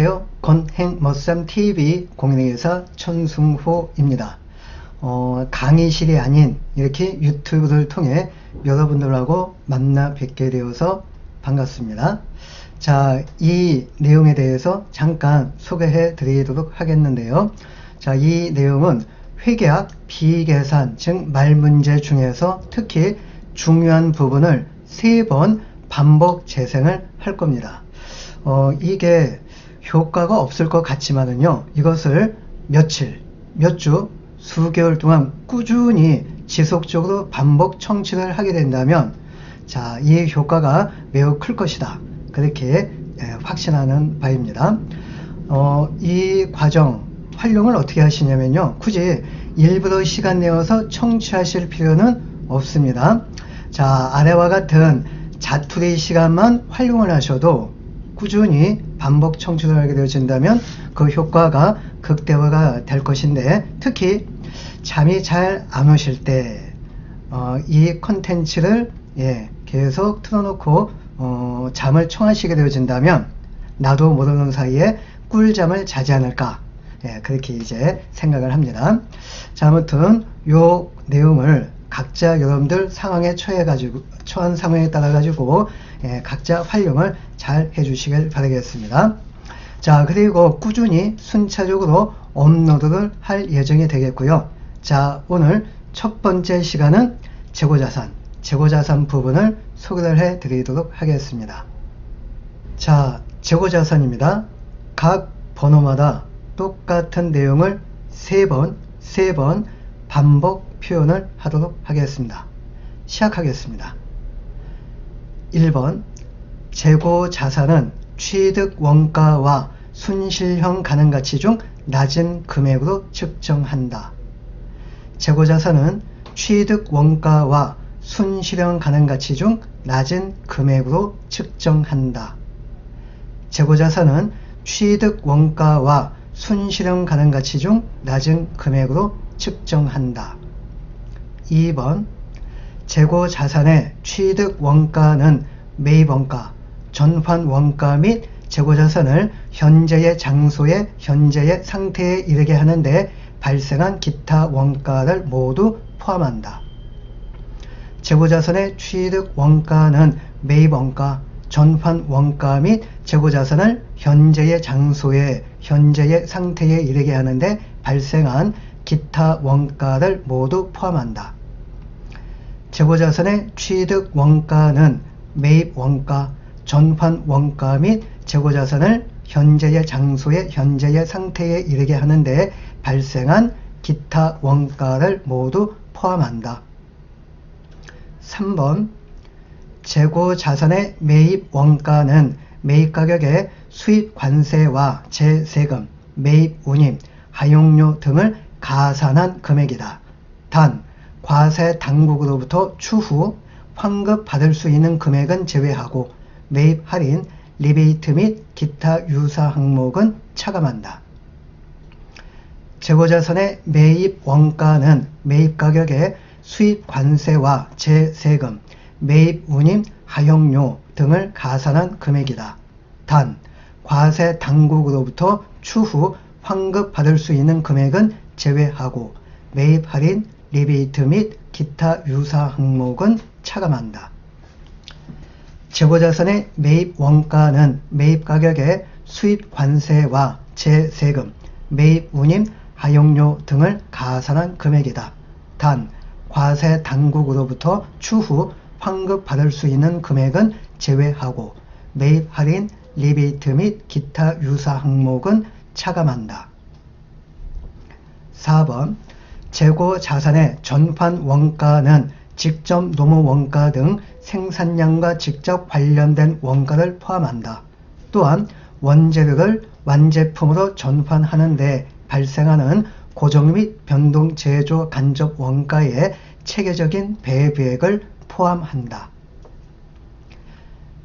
안녕하세요. 건행머쌈TV 공인회계사 천승호입니다. 강의실이 아닌 이렇게 유튜브를 통해 여러분들하고 만나 뵙게 되어서 반갑습니다. 자, 이 내용에 대해서 잠깐 소개해 드리도록 하겠는데요. 자, 이 내용은 회계학 비계산 즉 말문제 중에서 특히 중요한 부분을 3번 반복 재생을 할 겁니다. 이게 효과가 없을 것 같지만은요, 이것을 며칠, 몇 주, 수개월 동안 꾸준히 지속적으로 반복 청취를 하게 된다면, 자, 이 효과가 매우 클 것이다. 그렇게 확신하는 바입니다. 이 과정 활용을 어떻게 하시냐면요, 굳이 일부러 시간 내어서 청취하실 필요는 없습니다. 자, 아래와 같은 자투리 시간만 활용을 하셔도 꾸준히 반복 청취를 하게 되어진다면 그 효과가 극대화가 될 것인데, 특히 잠이 잘 안 오실 때 이 컨텐츠를 계속 틀어놓고 잠을 청하시게 되어진다면 나도 모르는 사이에 꿀잠을 자지 않을까, 그렇게 이제 생각을 합니다. 자, 아무튼 요 내용을 각자 여러분들 상황에 처한 상황에 따라 가지고 각자 활용을 잘 해주시길 바라겠습니다. 자, 그리고 꾸준히 순차적으로 업로드를 할 예정이 되겠고요. 자, 오늘 첫 번째 시간은 재고자산 부분을 소개를 해 드리도록 하겠습니다. 자, 재고자산입니다. 각 번호마다 똑같은 내용을 3번 반복 표현을 하도록 하겠습니다. 시작하겠습니다. 1번, 재고자산은 취득 원가와 순실현 가능가치 중 낮은 금액으로 측정한다. 재고자산은 취득 원가와 순실현 가능가치 중 낮은 금액으로 측정한다. 재고자산은 취득 원가와 순실현 가능가치 중 낮은 금액으로 측정한다. 2번, 재고자산의 취득 원가는 매입원가, 전환원가 및 재고자산을 현재의 장소에 현재의 상태에 이르게 하는데 발생한 기타 원가를 모두 포함한다. 재고자산의 취득 원가는 매입원가, 전환원가 및 재고자산을 현재의 장소에 현재의 상태에 이르게 하는데 발생한 기타 원가를 모두 포함한다. 재고자산의 취득 원가는 매입원가, 전환원가 및 재고자산을 현재의 장소에 현재의 상태에 이르게 하는데 발생한 기타 원가를 모두 포함한다. 3번, 재고자산의 매입원가는 매입가격의 수입관세와 제세금, 매입운임, 하용료 등을 가산한 금액이다. 단, 과세 당국으로부터 추후 환급받을 수 있는 금액은 제외하고 매입 할인, 리베이트 및 기타 유사 항목은 차감한다. 재고자산의 매입 원가는 매입가격의 수입관세와 제세금, 매입운임, 하용료 등을 가산한 금액이다. 단, 과세 당국으로부터 추후 환급받을 수 있는 금액은 제외하고 매입 할인, 리베이트 및 기타 유사 항목은 차감한다. 재고자산의 매입 원가는 매입가격의 수입관세와 제세금, 매입운임, 하용료 등을 가산한 금액이다. 단, 과세 당국으로부터 추후 환급받을 수 있는 금액은 제외하고 매입 할인, 리베이트 및 기타 유사 항목은 차감한다. 4번, 재고자산의 전환원가는 직접 노무원가 등 생산량과 직접 관련된 원가를 포함한다. 또한 원재료를 완제품으로 전환하는 데 발생하는 고정 및 변동 제조 간접 원가의 체계적인 배분액을 포함한다.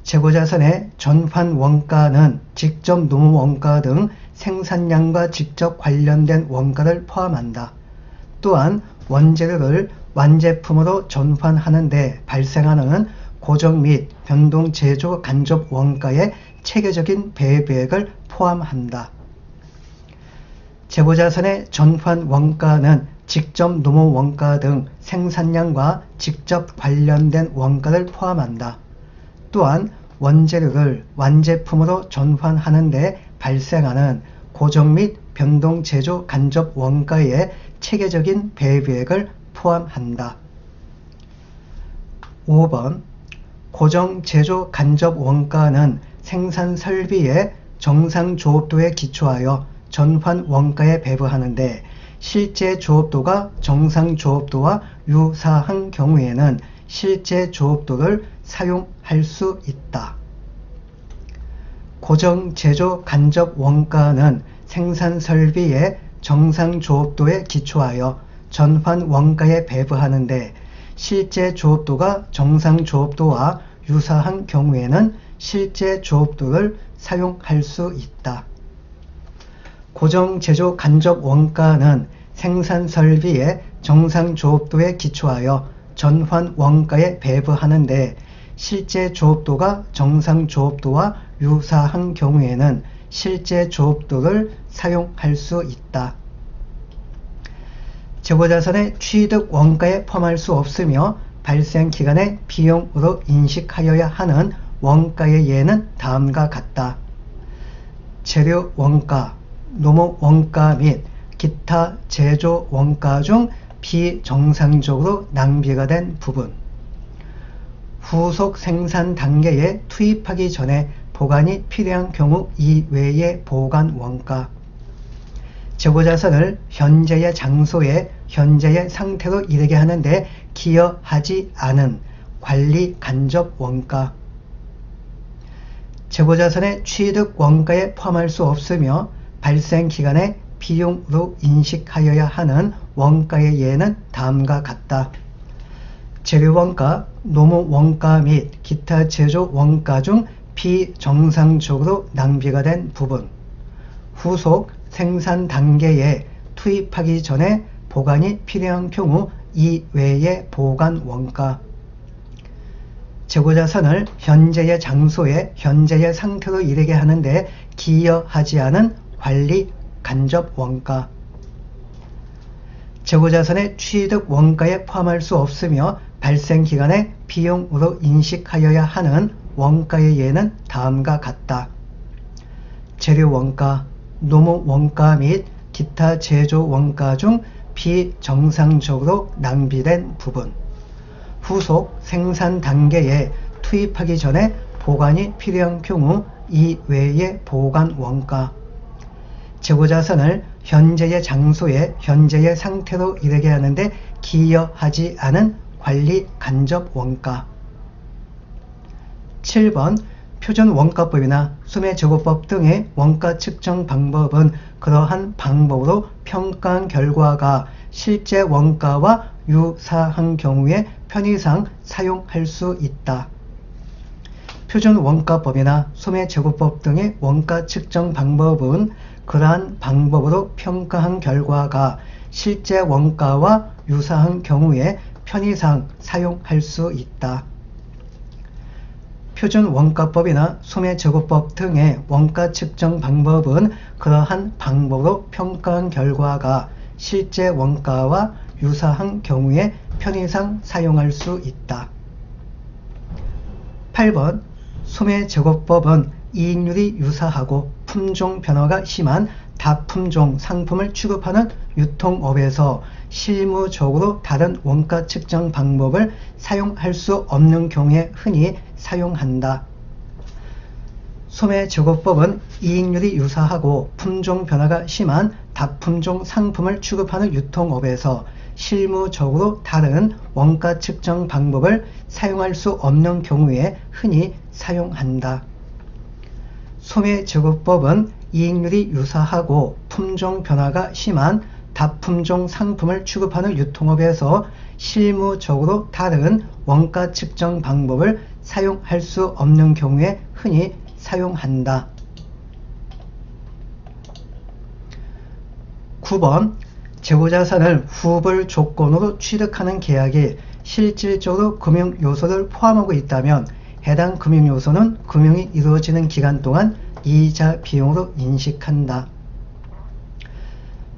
재고자산의 전환원가는 직접 노무원가 등 생산량과 직접 관련된 원가를 포함한다. 또한 원재료를 완제품으로 전환하는 데 발생하는 고정 및 변동 제조 간접 원가의 체계적인 배분액을 포함한다. 재고자산의 전환 원가는 직접 노무 원가 등 생산량과 직접 관련된 원가를 포함한다. 또한 원재료를 완제품으로 전환하는 데 발생하는 고정 및 변동 제조 간접 원가의 체계적인 배분액을 포함한다. 5번 고정 제조 간접 원가는 생산 설비의 정상 조업도에 기초하여 전환 원가에 배분하는데 실제 조업도가 정상 조업도와 유사한 경우에는 실제 조업도를 사용할 수 있다. 고정 제조 간접 원가는 생산 설비의 정상 조업도에 기초하여 전환 원가에 배분하는데 실제 조업도가 정상 조업도와 유사한 경우에는 실제 조업도를 사용할 수 있다. 고정 제조 간접 원가는 생산 설비의 정상 조업도에 기초하여 전환 원가에 배분하는데 실제 조업도가 정상 조업도와 유사한 경우에는 실제 조업도를 사용할 수 있다. 재고자산의 취득 원가에 포함할 수 없으며 발생 기간의 비용으로 인식하여야 하는 원가의 예는 다음과 같다. 재료 원가, 노무 원가 및 기타 제조 원가 중 비정상적으로 낭비가 된 부분, 후속 생산 단계에 투입하기 전에 보관이 필요한 경우 이외의 보관 원가, 재고자산을 현재의 장소에 현재의 상태로 이르게 하는데 기여하지 않은 관리 간접 원가, 재고자산의 취득 원가에 포함할 수 없으며 발생 기간의 비용으로 인식하여야 하는 원가의 예는 다음과 같다. 재료 원가, 노무 원가 및 기타 제조 원가 중 비정상적으로 낭비가 된 부분, 후속 생산 단계에 투입하기 전에 보관이 필요한 경우 이외의 보관 원가, 재고자산을 현재의 장소에 현재의 상태로 이르게 하는데 기여하지 않은 관리 간접 원가, 재고자산의 취득 원가에 포함할 수 없으며 발생 기간의 비용으로 인식하여야 하는 원가의 예는 다음과 같다. 재료 원가, 노무 원가 및 기타 제조 원가 중 비정상적으로 낭비된 부분, 후속 생산 단계에 투입하기 전에 보관이 필요한 경우 이외의 보관 원가, 재고자산을 현재의 장소에 현재의 상태로 이르게 하는데 기여하지 않은 관리 간접 원가. 7번 표준 원가법이나 소매제고법 등의 원가 측정 방법은 그러한 방법으로 평가한 결과가 실제 원가와 유사한 경우에 편의상 사용할 수 있다. 표준 원가법이나 소매제고법 등의 원가 측정 방법은 그러한 방법으로 평가한 결과가 실제 원가와 유사한 경우에 편의상 사용할 수 있다. 표준 원가법이나 소매제고법 등의 원가 측정 방법은 그러한 방법으로 평가한 결과가 실제 원가와 유사한 경우에 편의상 사용할 수 있다. 8번 소매제고법은 이익률이 유사하고 품종 변화가 심한 다품종 상품을 취급하는 유통업에서 실무적으로 다른 원가 측정 방법을 사용할 수 없는 경우에 흔히 사용한다. 소매제고법은 이익률이 유사하고 품종 변화가 심한 다품종 상품을 취급하는 유통업에서 실무적으로 다른 원가 측정 방법을 사용할 수 없는 경우에 흔히 사용한다. 소매제고법은 이익률이 유사하고 품종 변화가 심한 다품종 상품을 취급하는 유통업에서 실무적으로 다른 원가 측정 방법을 사용할 수 없는 경우에 흔히 사용한다. 9번 재고자산을 후불 조건으로 취득하는 계약이 실질적으로 금융 요소를 포함하고 있다면 해당 금융요소는 금융이 이루어지는 기간 동안 이자 비용으로 인식한다.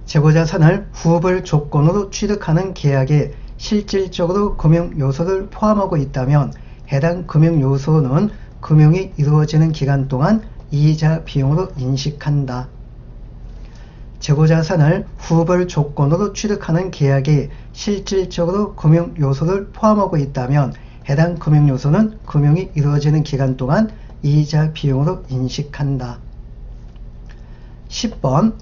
재고자산을 후불 조건으로 취득하는 계약에 실질적으로 금융요소를 포함하고 있다면 해당 금융요소는 금융이 이루어지는 기간 동안 이자 비용으로 인식한다. 재고자산을 후불 조건으로 취득하는 계약에 실질적으로 금융요소를 포함하고 있다면 해당 금융요소는 금융이 이루어지는 기간 동안 이자 비용으로 인식한다. 10번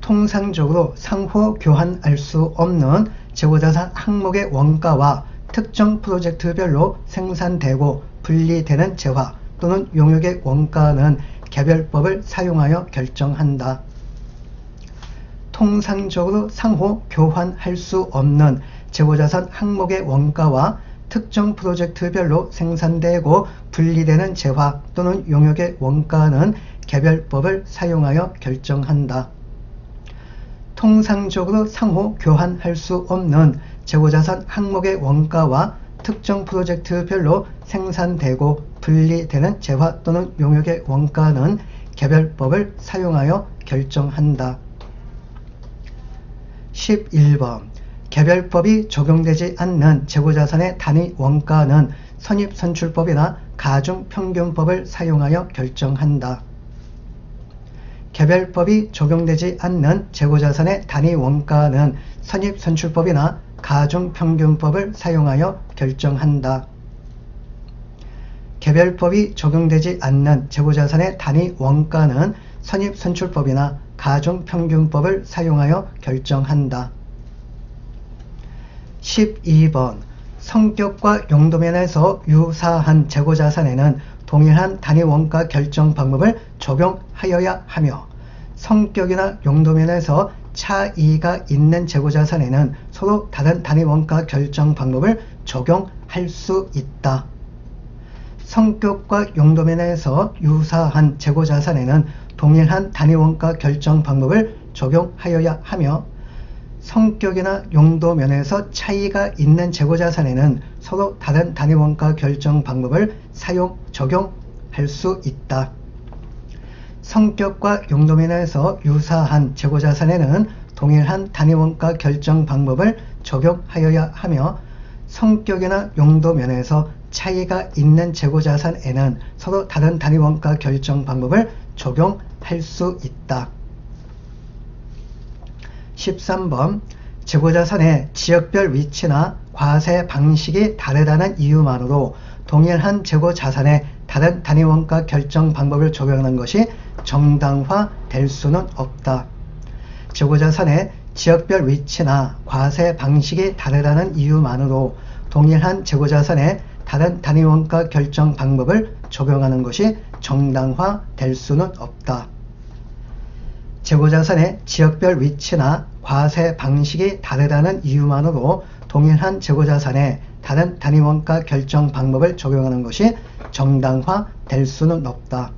통상적으로 상호 교환할 수 없는 재고자산 항목의 원가와 특정 프로젝트별로 생산되고 분리되는 재화 또는 용역의 원가는 개별법을 사용하여 결정한다. 통상적으로 상호 교환할 수 없는 재고자산 항목의 원가와 특정 프로젝트별로 생산되고 분리되는 재화 또는 용역의 원가는 개별법을 사용하여 결정한다. 통상적으로 상호 교환할 수 없는 재고자산 항목의 원가와 특정 프로젝트별로 생산되고 분리되는 재화 또는 용역의 원가는 개별법을 사용하여 결정한다. 11번 개별법이 적용되지 않는 재고자산의 단위 원가는 선입선출법이나 가중평균법을 사용하여 결정한다. 개별법이 적용되지 않는 재고자산의 단위 원가는 선입선출법이나 가중평균법을 사용하여 결정한다. 개별법이 적용되지 않는 재고자산의 단위 원가는 선입선출법이나 가중평균법을 사용하여 결정한다. 12번 성격과 용도면에서 유사한 재고자산에는 동일한 단위 원가 결정 방법을 적용하여야 하며 성격이나 용도면에서 차이가 있는 재고자산에는 서로 다른 단위 원가 결정 방법을 적용할 수 있다. 성격과 용도면에서 유사한 재고자산에는 동일한 단위 원가 결정 방법을 적용하여야 하며 성격이나 용도 면에서 차이가 있는 재고자산에는 서로 다른 단위 원가 결정 방법을 적용할 수 있다. 성격과 용도 면에서 유사한 재고자산에는 동일한 단위 원가 결정 방법을 적용하여야 하며 성격이나 용도 면에서 차이가 있는 재고자산에는 서로 다른 단위 원가 결정 방법을 적용할 수 있다. 13번 재고자산의 지역별 위치나 과세 방식이 다르다는 이유만으로 동일한 재고자산에 다른 단위 원가 결정 방법을 적용하는 것이 정당화될 수는 없다. 재고자산의 지역별 위치나 과세 방식이 다르다는 이유만으로 동일한 재고자산에 다른 단위 원가 결정 방법을 적용하는 것이 정당화될 수는 없다. 재고자산의 지역별 위치나 과세 방식이 다르다는 이유만으로 동일한 재고자산에 다른 단위 원가 결정 방법을 적용하는 것이 정당화될 수는 없다.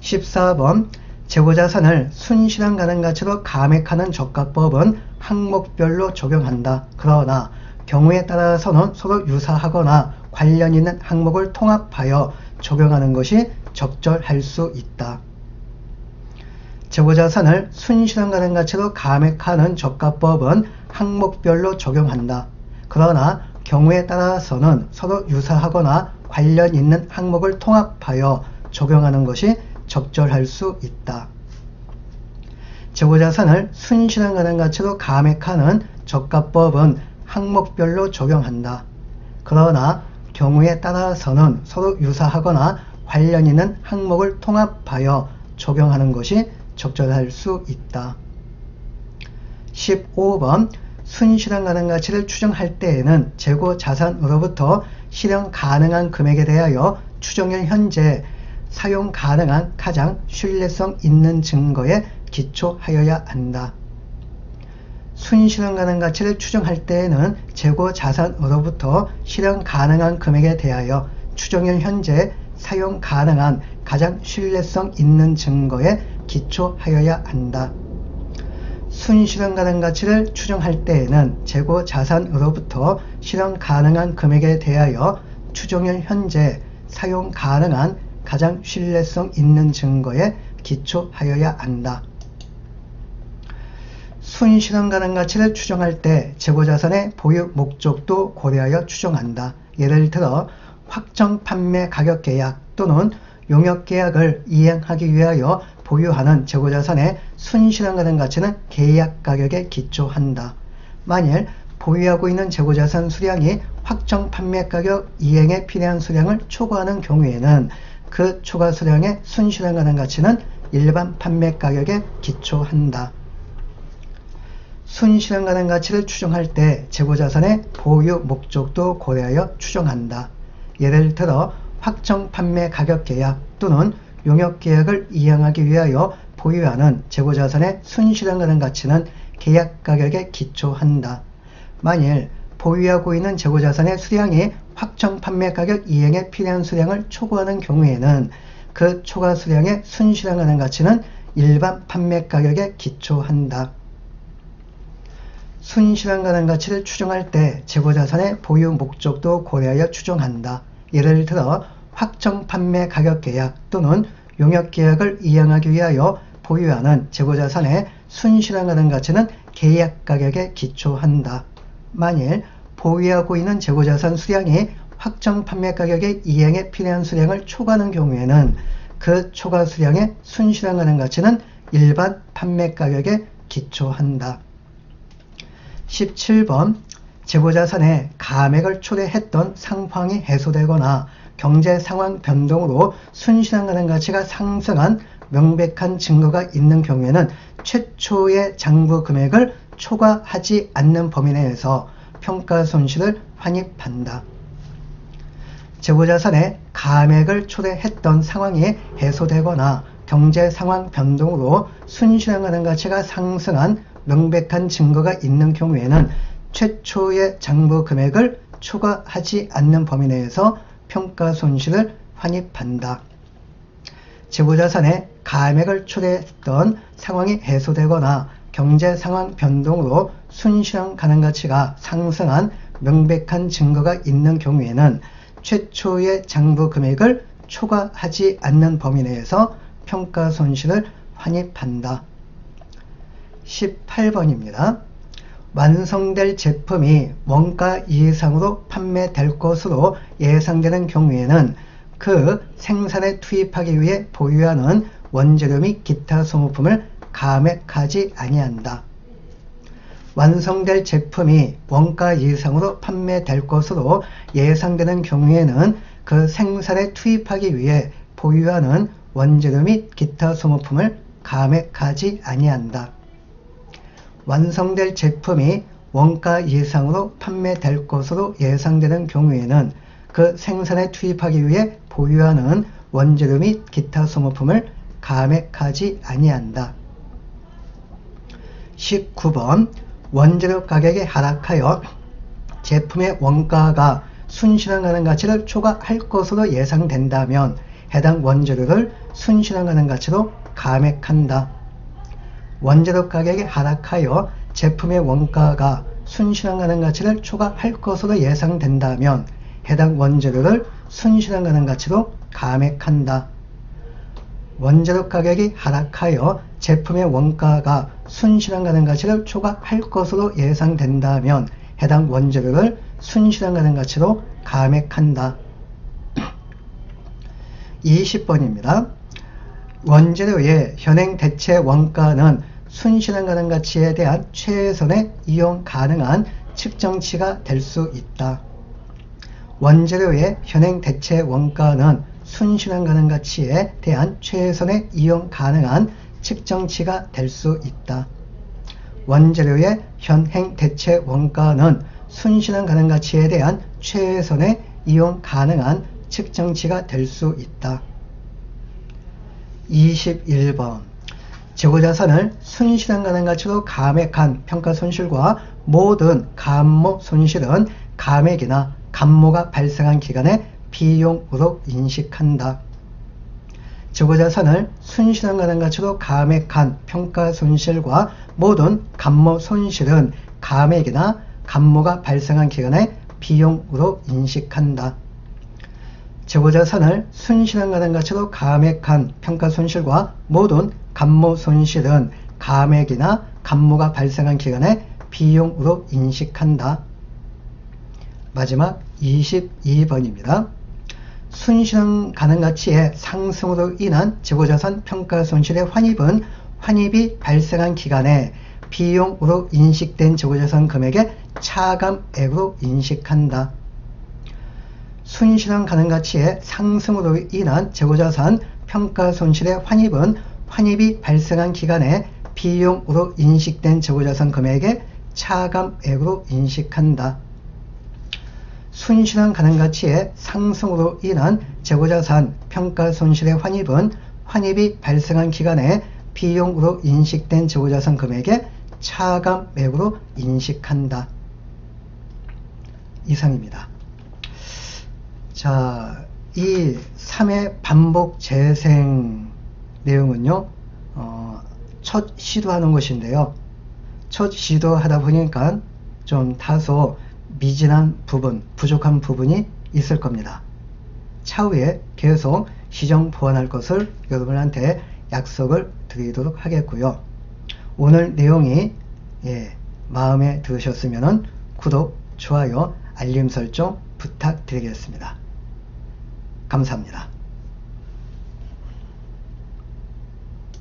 14번 재고자산을 순실현 가능가치로 감액하는 적합법은 항목별로 적용한다. 그러나 경우에 따라서는 서로 유사하거나 관련 있는 항목을 통합하여 적용하는 것이 적절할 수 있다. 재고자산을 순실현 가능가치로 감액하는 적합법은 항목별로 적용한다. 그러나 경우에 따라서는 서로 유사하거나 관련 있는 항목을 통합하여 적용하는 것이 적절할 수 있다. 재고자산을 순실현 가능가치로 감액하는 적합법은 항목별로 적용한다. 그러나 경우에 따라서는 서로 유사하거나 관련 있는 항목을 통합하여 적용하는 것이 적절할 수 있다. 15번 순실현 가능가치를 추정할 때에는 재고자산으로부터 실현 가능한 금액에 대하여 추정일 현재 사용 가능한 가장 신뢰성 있는 증거에 기초하여야 한다. 순실현 가능가치를 추정할 때에는 재고자산으로부터 실현 가능한 금액에 대하여 추정일 현재 사용 가능한 가장 신뢰성 있는 증거에 기초하여야 한다. 순실현 가능가치를 추정할 때에는 재고자산으로부터 실현 가능한 금액에 대하여 추정일 현재 사용 가능한 가장 신뢰성 있는 증거에 기초하여야 한다. 순실현 가능 가치를 추정할 때 재고자산의 보유 목적도 고려하여 추정한다. 예를 들어 확정 판매 가격 계약 또는 용역 계약을 이행하기 위하여 보유하는 재고자산의 순실현 가능 가치는 계약 가격에 기초한다. 만일 보유하고 있는 재고자산 수량이 확정 판매 가격 이행에 필요한 수량을 초과하는 경우에는 그 초과 수량의 순실현 가능 가치는 일반 판매 가격에 기초한다. 순실현 가능 가치를 추정할 때 재고자산의 보유 목적도 고려하여 추정한다. 예를 들어 확정 판매 가격 계약 또는 용역 계약을 이행하기 위하여 보유하는 재고자산의 순실현 가능 가치는 계약 가격에 기초한다. 만일 보유하고 있는 재고자산의 수량이 확정 판매 가격 이행에 필요한 수량을 초과하는 경우에는 그 초과 수량의 순실현 가능 가치는 일반 판매 가격에 기초한다. 순실현 가능 가치를 추정할 때 재고자산의 보유 목적도 고려하여 추정한다. 예를 들어 확정 판매 가격 계약 또는 용역 계약을 이행하기 위하여 보유하는 재고자산의 순실현 가능 가치는 계약 가격에 기초한다. 만일 보유하고 있는 재고자산 수량이 확정 판매 가격의 이행에 필요한 수량을 초과하는 경우에는 그 초과 수량의 순실현 가능 가치는 일반 판매 가격에 기초한다. 17번 재고자산에 감액을 초래했던 상황이 해소되거나 경제 상황 변동으로 순실현 가능 가치가 상승한 명백한 증거가 있는 경우에는 최초의 장부 금액을 초과하지 않는 범위 내에서 평가 손실을 환입한다. 재고자산에 감액을 초래했던 상황이 해소되거나 경제 상황 변동으로 순실현 가능 가치가 상승한 명백한 증거가 있는 경우에는 최초의 장부 금액을 초과하지 않는 범위 내에서 평가 손실을 환입한다. 재고자산에 감액을 초래했던 상황이 해소되거나 경제 상황 변동으로 순실현 가능 가치가 상승한 명백한 증거가 있는 경우에는 최초의 장부 금액을 초과하지 않는 범위 내에서 평가 손실을 환입한다. 18번입니다. 완성될 제품이 원가 이상으로 판매될 것으로 예상되는 경우에는 그 생산에 투입하기 위해 보유하는 원재료 및 기타 소모품을 감액하지 아니한다. 완성될 제품이 원가 이상으로 판매될 것으로 예상되는 경우에는 그 생산에 투입하기 위해 보유하는 원재료 및 기타 소모품을 감액하지 아니한다. 완성될 제품이 원가 이상으로 판매될 것으로 예상되는 경우에는 그 생산에 투입하기 위해 보유하는 원재료 및 기타 소모품을 감액하지 아니한다. 19번 원재료 가격이 하락하여 제품의 원가가 순실현 가능 가치를 초과할 것으로 예상된다면 해당 원재료를 순실현 가능 가치로 감액한다. 원재료 가격이 하락하여 제품의 원가가 순실현 가능 가치를 초과할 것으로 예상된다면 해당 원재료를 순실현 가능 가치로 감액한다. 원재료 가격이 하락하여 제품의 원가가 순실현 가능 가치를 초과할 것으로 예상된다면 해당 원재료를 순실현 가능 가치로 감액한다. 20번입니다. 원재료의 현행 대체 원가는 순실현 가능 가치에 대한 최선의 이용 가능한 측정치가 될 수 있다. 원재료의 현행 대체 원가는 순실현 가능 가치에 대한 최선의 이용 가능한 측정치가 될 수 있다. 원재료의 현행 대체 원가는 순실현 가능 가치에 대한 최선의 이용 가능한 측정치가 될 수 있다. 21번 재고자산을 순실현 가능 가치로 감액한 평가손실과 모든 감모 손실은 감액이나 감모가 발생한 기간의 비용으로 인식한다. 재고자산을 순실현 가능 가치로 감액한 평가손실과 모든 감모 손실은 감액이나 감모가 발생한 기간의 비용으로 인식한다. 재고자산을 순실현 가능 가치로 감액한 평가 손실과 모든 감모 손실은 감액이나 감모가 발생한 기간의 비용으로 인식한다. 마지막 22번입니다. 순실현 가능 가치의 상승으로 인한 재고자산 평가 손실의 환입은 환입이 발생한 기간에 비용으로 인식된 재고자산 금액의 차감액으로 인식한다. 순실현 가능 가치의 상승으로 인한 재고자산 평가 손실의 환입은 환입이 발생한 기간에 비용으로 인식된 재고자산 금액의 차감액으로 인식한다. 순실현 가능 가치의 상승으로 인한 재고자산 평가 손실의 환입은 환입이 발생한 기간에 비용으로 인식된 재고자산 금액의 차감액으로 인식한다. 이상입니다. 자, 이 3회 반복 재생 내용은요, 첫 시도하는 것인데요. 첫 시도하다 보니까 좀 다소 미진한 부분, 부족한 부분이 있을 겁니다. 차후에 계속 시정 보완할 것을 여러분한테 약속을 드리도록 하겠고요. 오늘 내용이 마음에 들으셨으면 구독, 좋아요, 알림 설정 부탁드리겠습니다. 감사합니다.